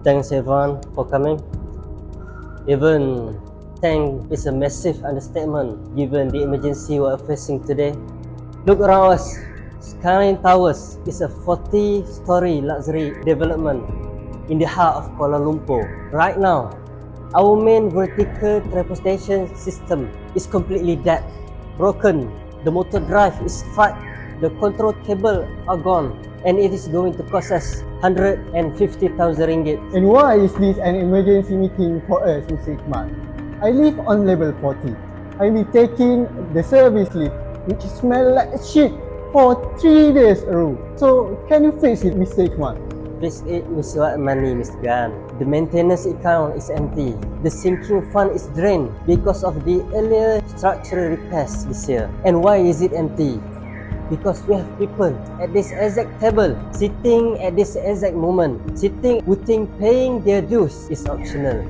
Thanks everyone for coming. Even thank is a massive understatement given the emergency we are facing today. Look around us. Skyline Towers is a 40-story luxury development in the heart of Kuala Lumpur. Right now, our main vertical transportation system is completely dead, broken. The motor drive is fried, the control cable are gone, and it is going to cost us 150,000 ringgit. And why is this an emergency meeting for us, Mr. IKMAL? I live on level 40. I will be taking the service lift, which smells like shit, for 3 days a row. So, can you fix it, Mr. IKMAL? Fix it with what money, Mr. Gan? The maintenance account is empty. The sinking fund is drained because of the earlier structural repairs this year. And why is it empty? Because we have people at this exact table, sitting at this exact moment, sitting, waiting, paying their dues is optional.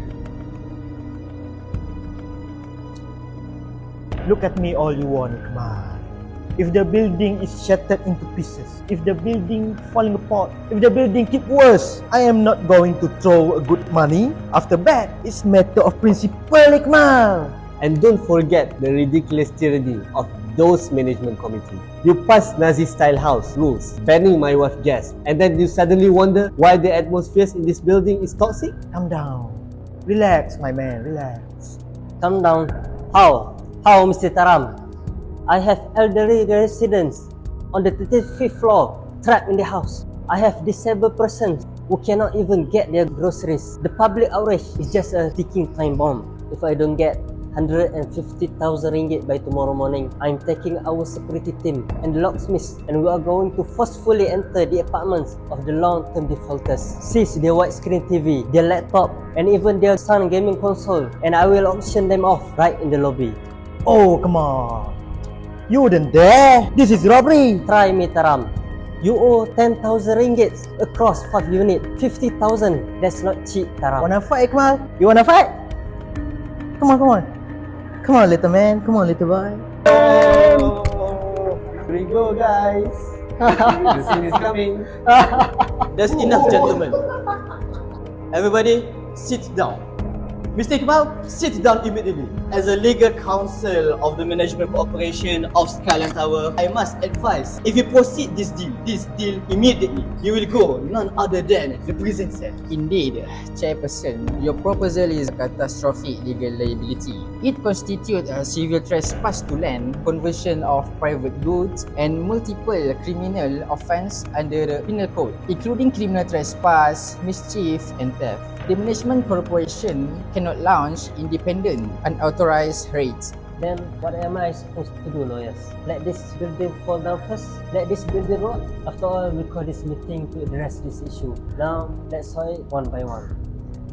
Look at me all you want, IKMAL. If the building is shattered into pieces, if the building falling apart, if the building keep worse, I am not going to throw a good money after bad. It's matter of principle, IKMAL. And don't forget the ridiculous tyranny of those management committee. You pass Nazi-style house rules, banning my wife guests, and then you suddenly wonder why the atmosphere in this building is toxic? Calm down. Relax, my man, relax. Calm down. How, Mr. Taram? I have elderly residents on the 35th floor trapped in the house. I have disabled persons who cannot even get their groceries. The public outrage is just a ticking time bomb. If I don't get 150,000 ringgit by tomorrow morning, I'm taking our security team and the locksmiths, and we are going to forcefully enter the apartments of the long-term defaulters, seize their widescreen TV, their laptop, and even their Sun gaming console, and I will auction them off right in the lobby. Oh, come on. You wouldn't dare. This is robbery. Try me, Taram. You owe 10,000 ringgit across 5 units. 50,000. That's not cheap, Taram. Wanna fight, IKMAL? You wanna fight? Come on, come on. Come on, little man. Come on, little boy. Here we go, guys. The scene is coming. That's enough, gentlemen. Everybody, sit down. Mr. IKMAL, sit down immediately. As a legal counsel of the management corporation of Skyline Tower, I must advise, if you proceed this deal immediately, you will go none other than the prison cell. Indeed, Chairperson, your proposal is a catastrophic legal liability. It constitutes a civil trespass to land, conversion of private goods, and multiple criminal offence under the Penal Code, including criminal trespass, mischief, and theft. The management corporation cannot launch independent, unauthorized raids. Then what am I supposed to do, lawyers? Let this building fall down first? Let this building rot? After all, we call this meeting to address this issue. Now, let's solve it one by one.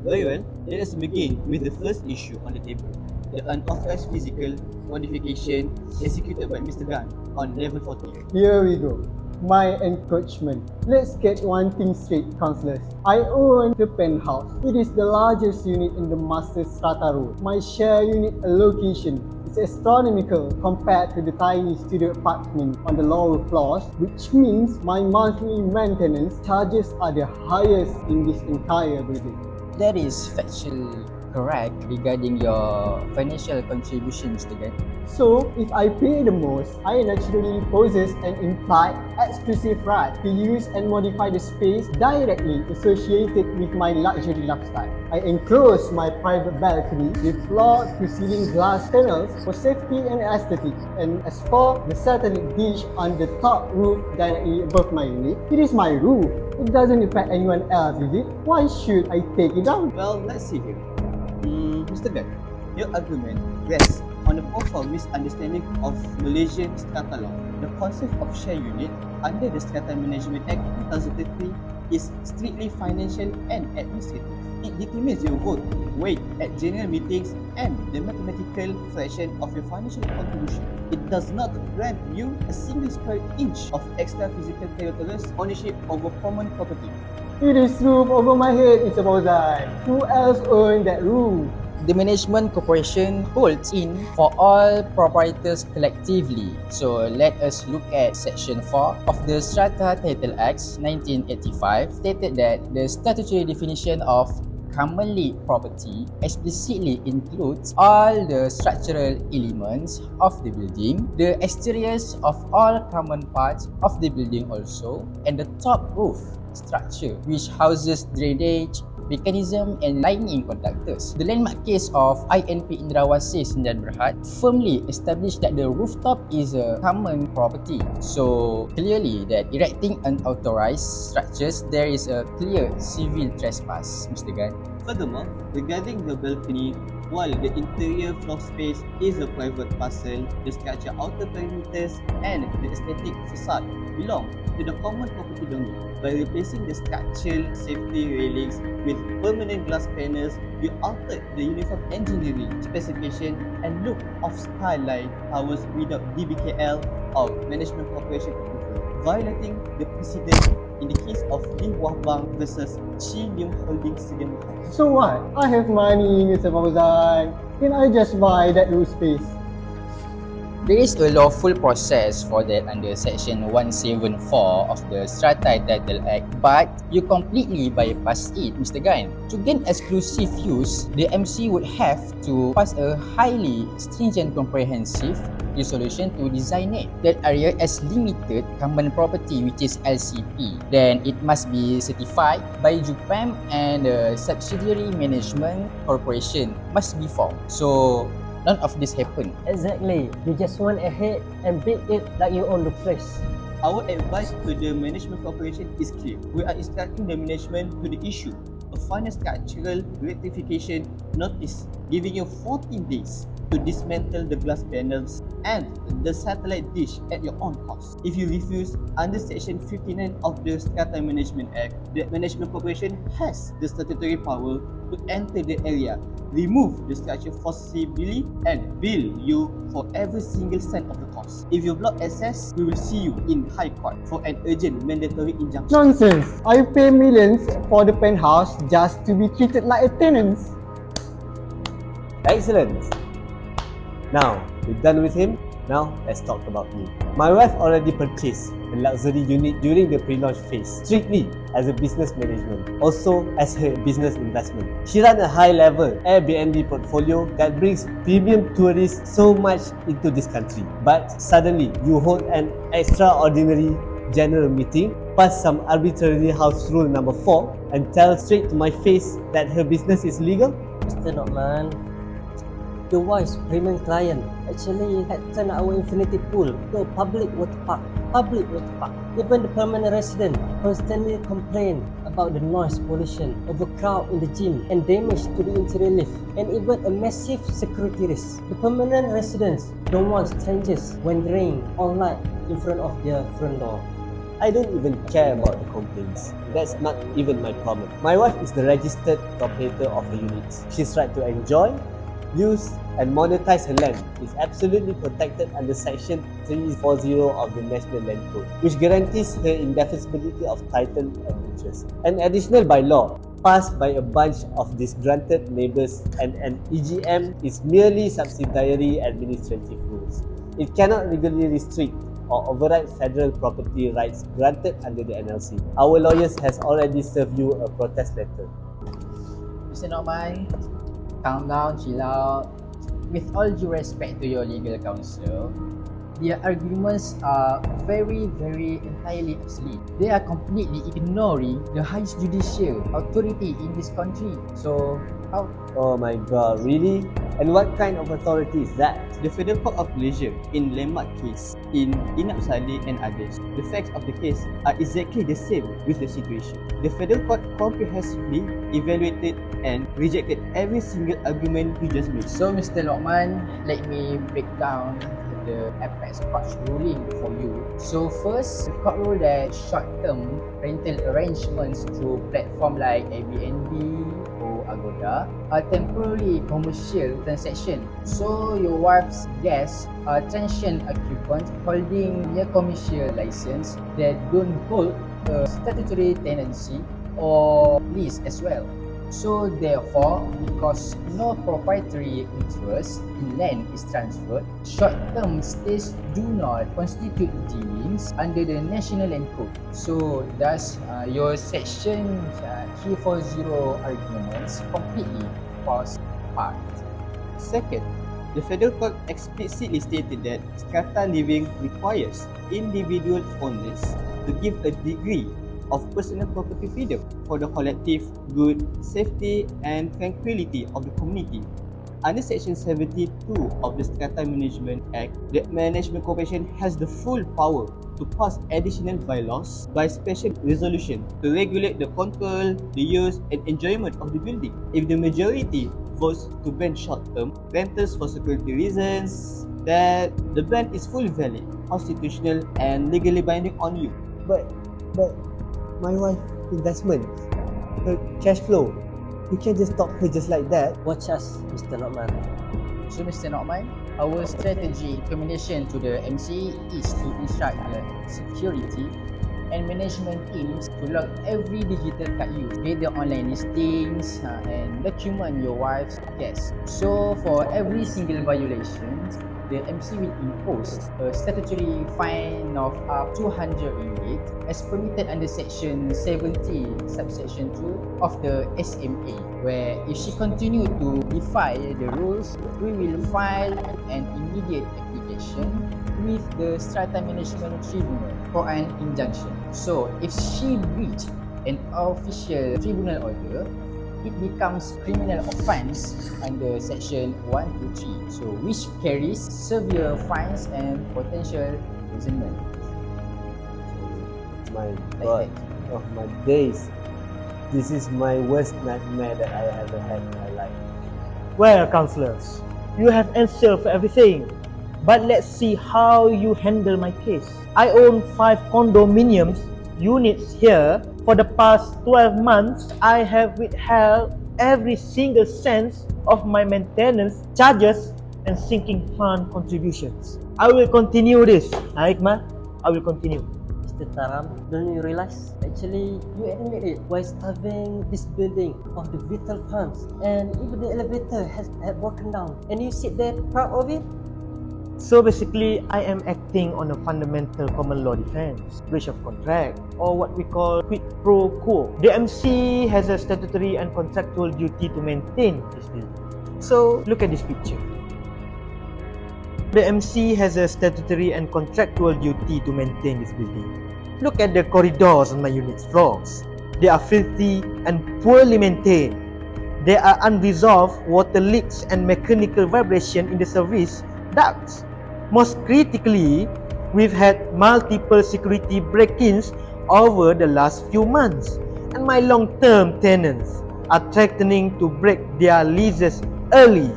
Very well, let us begin with the first issue on the table. The unauthorized physical modification executed by Mr. Gan on level 40. Here we go. My encroachment. Let's get one thing straight, councillors. I own the penthouse. It is the largest unit in the master strata road. My share unit allocation is astronomical compared to the tiny studio apartment on the lower floors, which means my monthly maintenance charges are the highest in this entire building. That is factually correct regarding your financial contributions to that. So, if I pay the most, I naturally possess an implied exclusive right to use and modify the space directly associated with my luxury lifestyle. I enclose my private balcony with floor-to-ceiling glass panels for safety and aesthetics. And as for the satellite dish on the top roof directly above my unit, it is my roof. It doesn't affect anyone else, is it? Why should I take it down? Well, let's see here. Mr. Gan, your argument rests on a profound misunderstanding of Malaysian strata law. The concept of share unit under the Strata Management Act 2003 is strictly financial and administrative. It determines your vote, weight at general meetings, and the mathematical fraction of your financial contribution. It does not grant you a single square inch of extra physical territorial ownership over common property. It is roof over my head, Mr. FAUZAN. Who else owns that roof? The management corporation holds in for all proprietors collectively. So let us look at section 4 of the Strata Title Acts 1985 stated that the statutory definition of commonly property explicitly includes all the structural elements of the building, the exteriors of all common parts of the building also, and the top roof structure which houses drainage mechanism and lining conductors. The landmark case of INP Indrawasih Sdn Bhd firmly established that the rooftop is a common property. So clearly that erecting unauthorized structures, there is a clear civil trespass, Mr. Gan. Furthermore, regarding the balcony, while the interior floor space is a private parcel, the structure outer perimeters and the aesthetic facade belong to the common property domain. By replacing the structural safety railings with permanent glass panels, you altered the uniform engineering specification and look of skyline towers without DBKL or Management Corporation approval, violating the precedent in the case of Lee Wah Bang versus Chi Leong Holdings Sdn Bhd. So what? I have money, Mr. Fauzan. Can I just buy that roof space? There is a lawful process for that under section 174 of the Strata Title Act, but you completely bypass it, Mr. Gan. To gain exclusive use, the MC would have to pass a highly stringent comprehensive resolution to designate that area as limited common property, which is LCP. Then it must be certified by JUPAM and a subsidiary management corporation must be formed. So none of this happened. Exactly. You just went ahead and built it like you own the place. Our advice to the Management Corporation is clear. We are instructing the management to the issue a final structural rectification notice, giving you 14 days to dismantle the glass panels and the satellite dish at your own cost. If you refuse, under Section 59 of the Strata Management Act, the Management Corporation has the statutory power to enter the area, remove the structure forcibly, and bill you for every single cent of the cost. If you block access, we will see you in High Court for an urgent mandatory injunction. Nonsense! I pay millions for the penthouse just to be treated like a tenant. Excellent. Now, we're done with him. Now, let's talk about me. My wife already purchased a luxury unit during the pre-launch phase, strictly as a business management, also as her business investment. She runs a high-level Airbnb portfolio that brings premium tourists so much into this country. But suddenly, you hold an extraordinary general meeting, pass some arbitrary house rule number 4, and tell straight to my face that her business is legal? Mr. Norman, your wife's premium client actually had turned our infinity pool to a public water park. Even the permanent resident constantly complain about the noise pollution, overcrowd in the gym, and damage to the interior lift, and even a massive security risk. The permanent residents don't want strangers wandering all night in front of their front door. I don't even care about the complaints. That's not even my problem. My wife is the registered proprietor of the units. She's right to enjoy, use and monetize her land is absolutely protected under Section 340 of the National Land Code, which guarantees her indefensibility of title and interest. An additional bylaw passed by a bunch of disgruntled neighbours and an EGM is merely subsidiary administrative rules. It cannot legally restrict or override federal property rights granted under the NLC. Our lawyers has already served you a protest letter. Mr. Norman, calm down, chill out. With all due respect to your legal counsel, their arguments are very entirely obsolete. They are completely ignoring the highest judicial authority in this country. So, how? Oh my god, really? And what kind of authority is that? The Federal Court of Malaysia in landmark case in Inap Saleh and others. The facts of the case are exactly the same with the situation. The Federal Court comprehensively evaluated and rejected every single argument you just made. So, Mr. Lokman, let me break down the apex court's ruling for you. So first, the court ruled that short-term rental arrangements through platform like Airbnb or Agoda are temporarily commercial transaction. So your wife's guests are transient occupants holding their commercial license that don't hold a statutory tenancy or lease as well. So therefore, because no proprietary interest in land is transferred, short-term stays do not constitute dealings under the National Land Code. So thus, your section 340 arguments completely falls apart. Second, the Federal Court explicitly stated that strata living requires individual owners to give a degree of personal property freedom for the collective good, safety and tranquility of the community. Under Section 72 of the Strata Management Act, the Management Corporation has the full power to pass additional bylaws by special resolution to regulate the control, the use and enjoyment of the building. If the majority votes to ban short-term rentals for security reasons, that the ban is fully valid, constitutional and legally binding on you. But my wife investment, her cash flow, you can't just stop her just like that. Watch us, Mr. Nokman. So Mr. Nokman, our strategy recommendation to the MC is to instruct the security and management teams to log every digital card use, create the online listings and document your wife's guests. So for every single violation, the MC will impose a statutory fine of up to 200 ringgit as permitted under Section 70 subsection 2 of the SMA, where if she continue to defy the rules, we will file an immediate application with the Strata Management Tribunal for an injunction. So if she breached an official tribunal order, it becomes criminal offence under Section 123, so which carries severe fines and potential imprisonment. My God, of my days, this is my worst nightmare that I ever had in my life. Well, councillors, you have answered for everything. But let's see how you handle my case. I own 5 condominiums units here. For the past 12 months, I have withheld every single cent of my maintenance charges and sinking fund contributions. I will continue this, IKMAL. I will continue. Mr. Taram, don't you realize? Actually, you admit it by starving this building of the vital funds, and even the elevator has broken down, and you sit there proud of it? So basically, I am acting on a fundamental common law defense, breach of contract, or what we call quid pro quo. The MC has a statutory and contractual duty to maintain this building. So look at this picture. The MC has a statutory and contractual duty to maintain this building. Look at the corridors on my unit's floors. They are filthy and poorly maintained. There are unresolved water leaks and mechanical vibration in the service ducts. Most critically, we've had multiple security break-ins over the last few months, and my long-term tenants are threatening to break their leases early.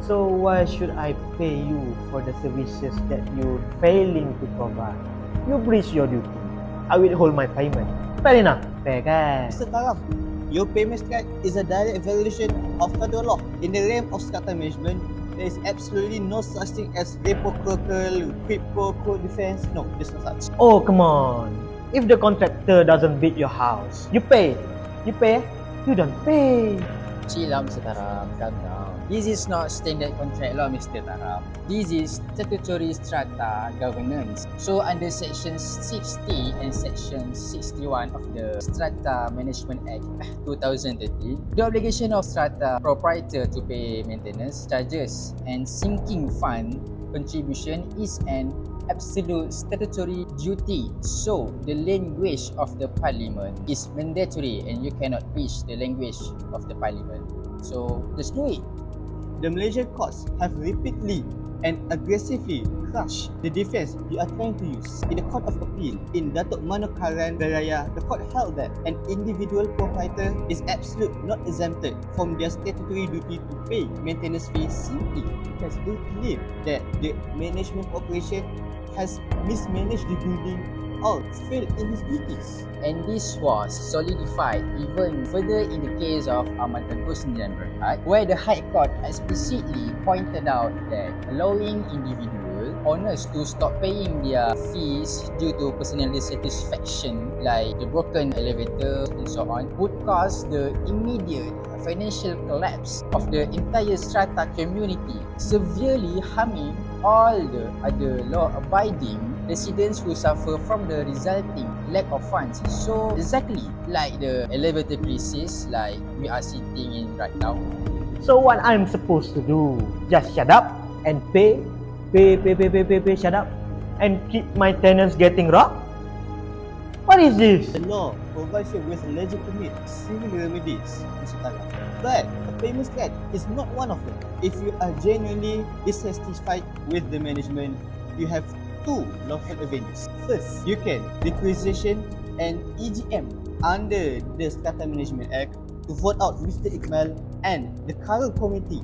So why should I pay you for the services that you're failing to provide? You breach your duty. I will hold my payment. Fair enough. Fair kan? Mr. Taram, your payment strike is a direct violation of federal law. In the realm of strata management, there is absolutely no such thing as reciprocal, quid pro quo defense. No, there's no such. Oh, come on. If the contractor doesn't build your house, you pay. You pay? You don't pay. Chill out, Mr. Taram. Calm down. This is not standard contract law, Mr. Taram. This is statutory strata governance. So under Section 60 and Section 61 of the Strata Management Act 2013, the obligation of strata proprietor to pay maintenance charges and sinking fund contribution is an absolute statutory duty. So the language of the parliament is mandatory and you cannot breach the language of the parliament. So just do it. The Malaysian courts have repeatedly and aggressively crushed the defense you are trying to use. In the Court of Appeal in Datuk Manokaran Beraya, the court held that an individual proprietor is absolutely not exempted from their statutory duty to pay maintenance fees simply because they claim that the management corporation has mismanaged the building or failed in its duties. And this was solidified even further in the case of AHMAD where the High Court explicitly pointed out that allowing individual owners to stop paying their fees due to personal dissatisfaction, like the broken elevator and so on, would cause the immediate financial collapse of the entire strata community, severely harming all the other law-abiding residents who suffer from the resulting lack of funds. So exactly like the elevator crisis like we are sitting in right now. So what I'm supposed to do? Just shut up and pay, shut up, and keep my tenants getting robbed? What is this? The law provides you with legitimate civil remedies, Mr. Tala. But a payment threat is not one of them. If you are genuinely dissatisfied with the management, you have two lawful avenues. First, you can requisition an EGM under the Strata Management Act to vote out Mr. IKMAL and the current committee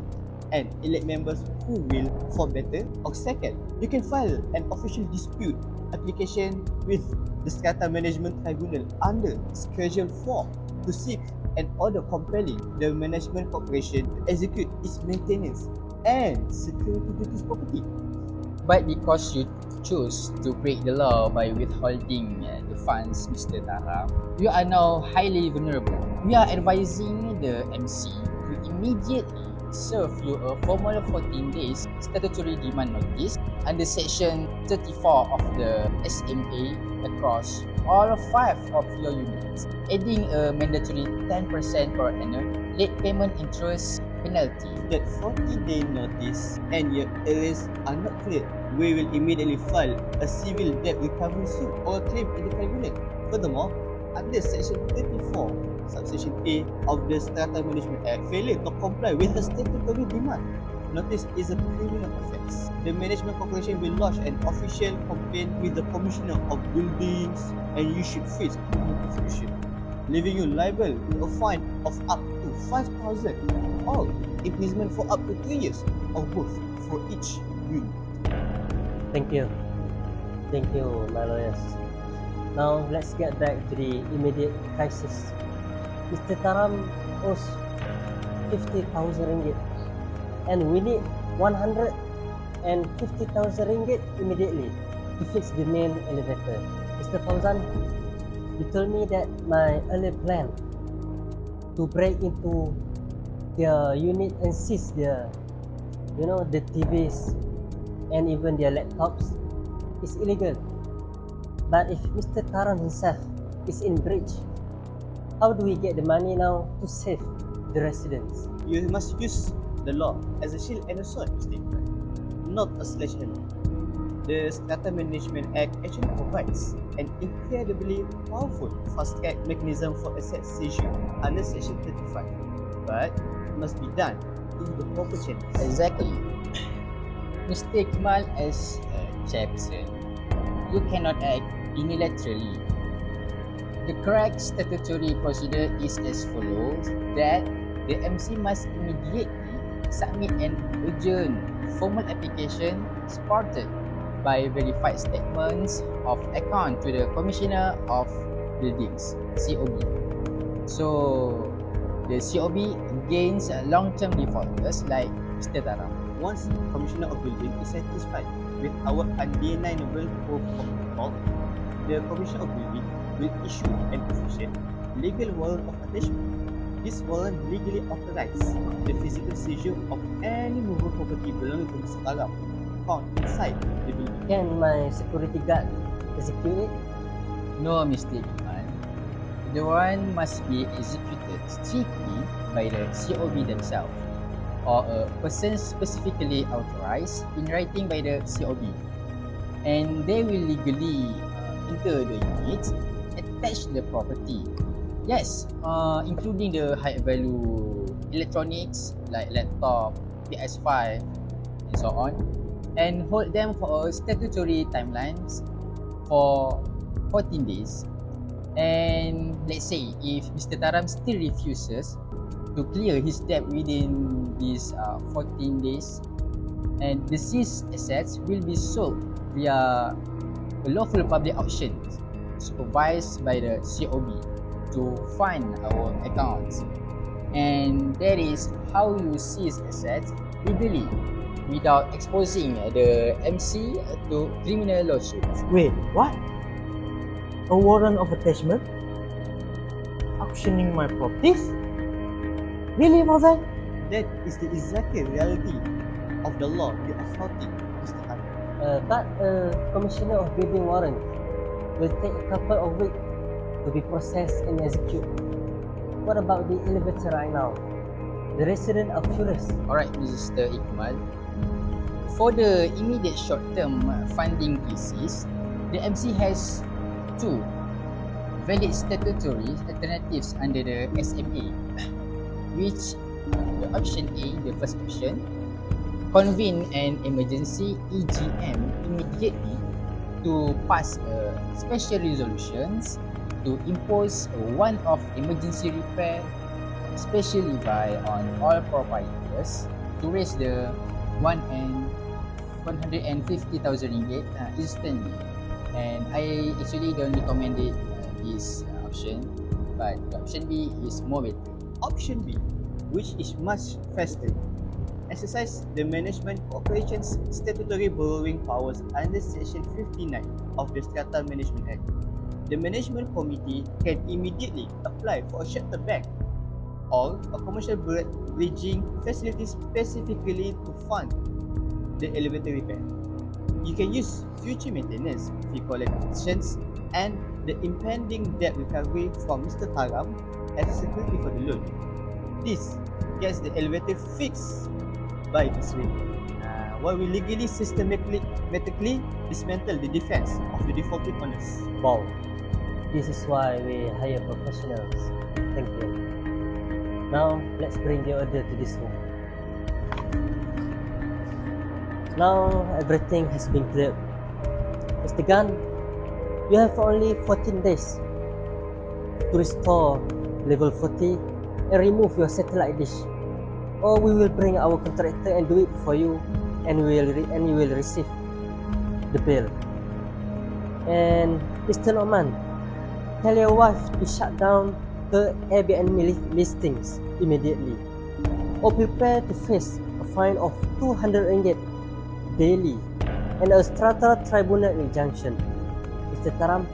and elect members who will for better. Or second, you can file an official dispute application with the Strata Management Tribunal under Schedule 4 to seek an order compelling the Management Corporation to execute its maintenance and security duties property. But because you choose to break the law by withholding the funds, Mr. Tara, you are now highly vulnerable. We are advising the MC to immediately serve you a formal 14 days statutory demand notice under Section 34 of the SMA across all 5 of your units, adding a mandatory 10% per annum late payment interest penalty. That 40-day notice and your arrears are not cleared, we will immediately file a civil debt recovery suit or claim in the tribunal. Furthermore, under Section 34, subsection A of the Strata Management Act, failure to comply with a statutory demand notice is a criminal offence. The Management Corporation will lodge an official complaint with the Commissioner of Buildings and you should face criminal prosecution, leaving you liable to a fine of up to 5,000 or imprisonment for up to 3 years or both for each unit. Thank you. Thank you, my lawyers. Now let's get back to the immediate crisis. Mr. Taram owes 50,000 ringgit and we need 150,000 ringgit immediately to fix the main elevator. Mr. Fauzan, you told me that my earlier plan to break into their unit and seize their, the TVs and even their laptops is illegal. But if Mr. Taram himself is in breach, how do we get the money now to save the residents? You must use the law as a shield and a sword, Mr. Iqbal, not a sledgehammer. The Strata Management Act actually provides an incredibly powerful fast-track mechanism for asset seizure under Section 35, but it must be done through the proper channels. Exactly. Mr. IKMAL, as a chairperson, you cannot act unilaterally. The correct statutory procedure is as follows: that the MC must immediately submit an urgent formal application supported by verified statements of account to the Commissioner of Buildings, COB. So, the COB against long-term defaulters like Mr. Taram. Once the Commissioner of Building is satisfied with our undeniable proof of default, the Commissioner of Building will issue an official legal warrant of attachment. This warrant legally authorizes the physical seizure of any movable property belonging to Mr. Taram found inside the building. Can my security guard execute it? No, Mr. IKMAL. The warrant must be executed strictly by the COB themselves or a person specifically authorized in writing by the COB, and they will legally enter the unit, attach the property. Yes, including the high value electronics like laptop, PS5 and so on, and hold them for a statutory timelines for 14 days. And let's say if Mr. Taram still refuses to clear his debt within these 14 days, and the seized assets will be sold via a lawful public auction supervised by the COB to fund our accounts. And that is how you seize assets legally without exposing the MC to criminal lawsuits. Wait, what? A warrant of attachment? Auctioning my properties? Really, Fauzan? That is the exact reality of the law you are flouting, Mr. Han. But commissioner of building warrant will take a couple of weeks to be processed and executed. What about the elevator right now? The residents are furious. Alright, Mr. IKMAL. For the immediate short-term funding cases, the MC has two valid statutory alternatives under the SMA, which the option A, the first option, convene an emergency EGM immediately to pass special resolutions to impose a one-off emergency repair special levy on all proprietors to raise the 150,000 ringgit instantly. And I actually don't recommend this option, but the option B is more better. Option B, which is much faster, exercise the Management Corporation's statutory borrowing powers under Section 59 of the Strata Management Act. The Management Committee can immediately apply for a shelter bank or a commercial bridging facility specifically to fund the elevator repair. You can use future maintenance, fee collections, and the impending debt recovery from Mr. Karam as security for the loan. This gets the elevator fixed by this way, while we legally systematically dismantle the defense of the defaulting owners. Wow. This is why we hire professionals. Thank you. Now, let's bring the order to this room. Now, everything has been cleared. Mr. Gunn, you have only 14 days to restore level 40 and remove your satellite dish, or we will bring our contractor and do it for you, and you will receive the bill. And Mr. Norman, tell your wife to shut down her Airbnb listings immediately, or prepare to face a fine of 200 ringgit daily and a Strata tribunal injunction. Mr. Taram,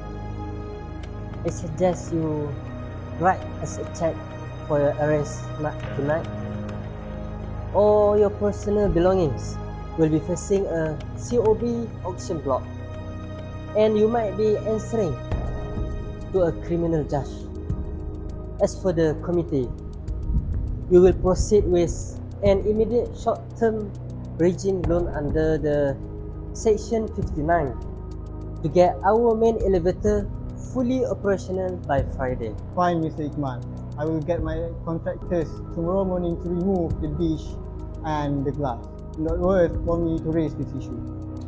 I suggest you write us a check for your arrest tonight, or your personal belongings will be facing a COB auction block, and you might be answering to a criminal judge. As for the committee, we will proceed with an immediate short-term bridging loan under the Section 59 to get our main elevator fully operational by Friday. Fine, Mr. Ikmal. I will get my contractors tomorrow morning to remove the dish and the glass. Not worth for me to raise this issue.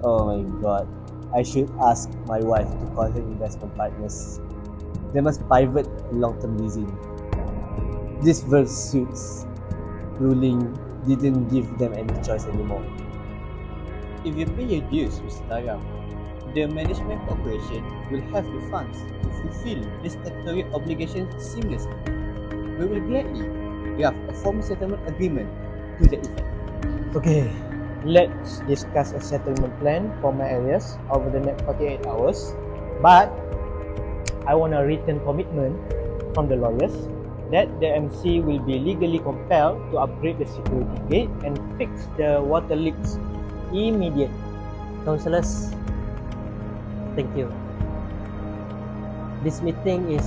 Oh my god. I should ask my wife to call her investment partners. They must pivot long-term leasing. This versus ruling didn't give them any choice anymore. If you pay your dues, Mr. Taram, the Management Corporation will have the funds to fulfill the statutory obligations seamlessly. We will gladly draft a formal settlement agreement to the effect. Okay, let's discuss a settlement plan for my areas over the next 48 hours. But I want a written commitment from the lawyers that the MC will be legally compelled to upgrade the security gate and fix the water leaks immediately. Councillors, thank you. This meeting is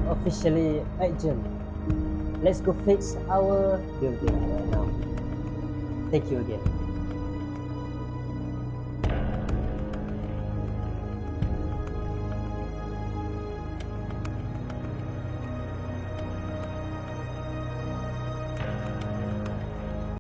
officially adjourned. Let's go fix our building right now. Thank you again.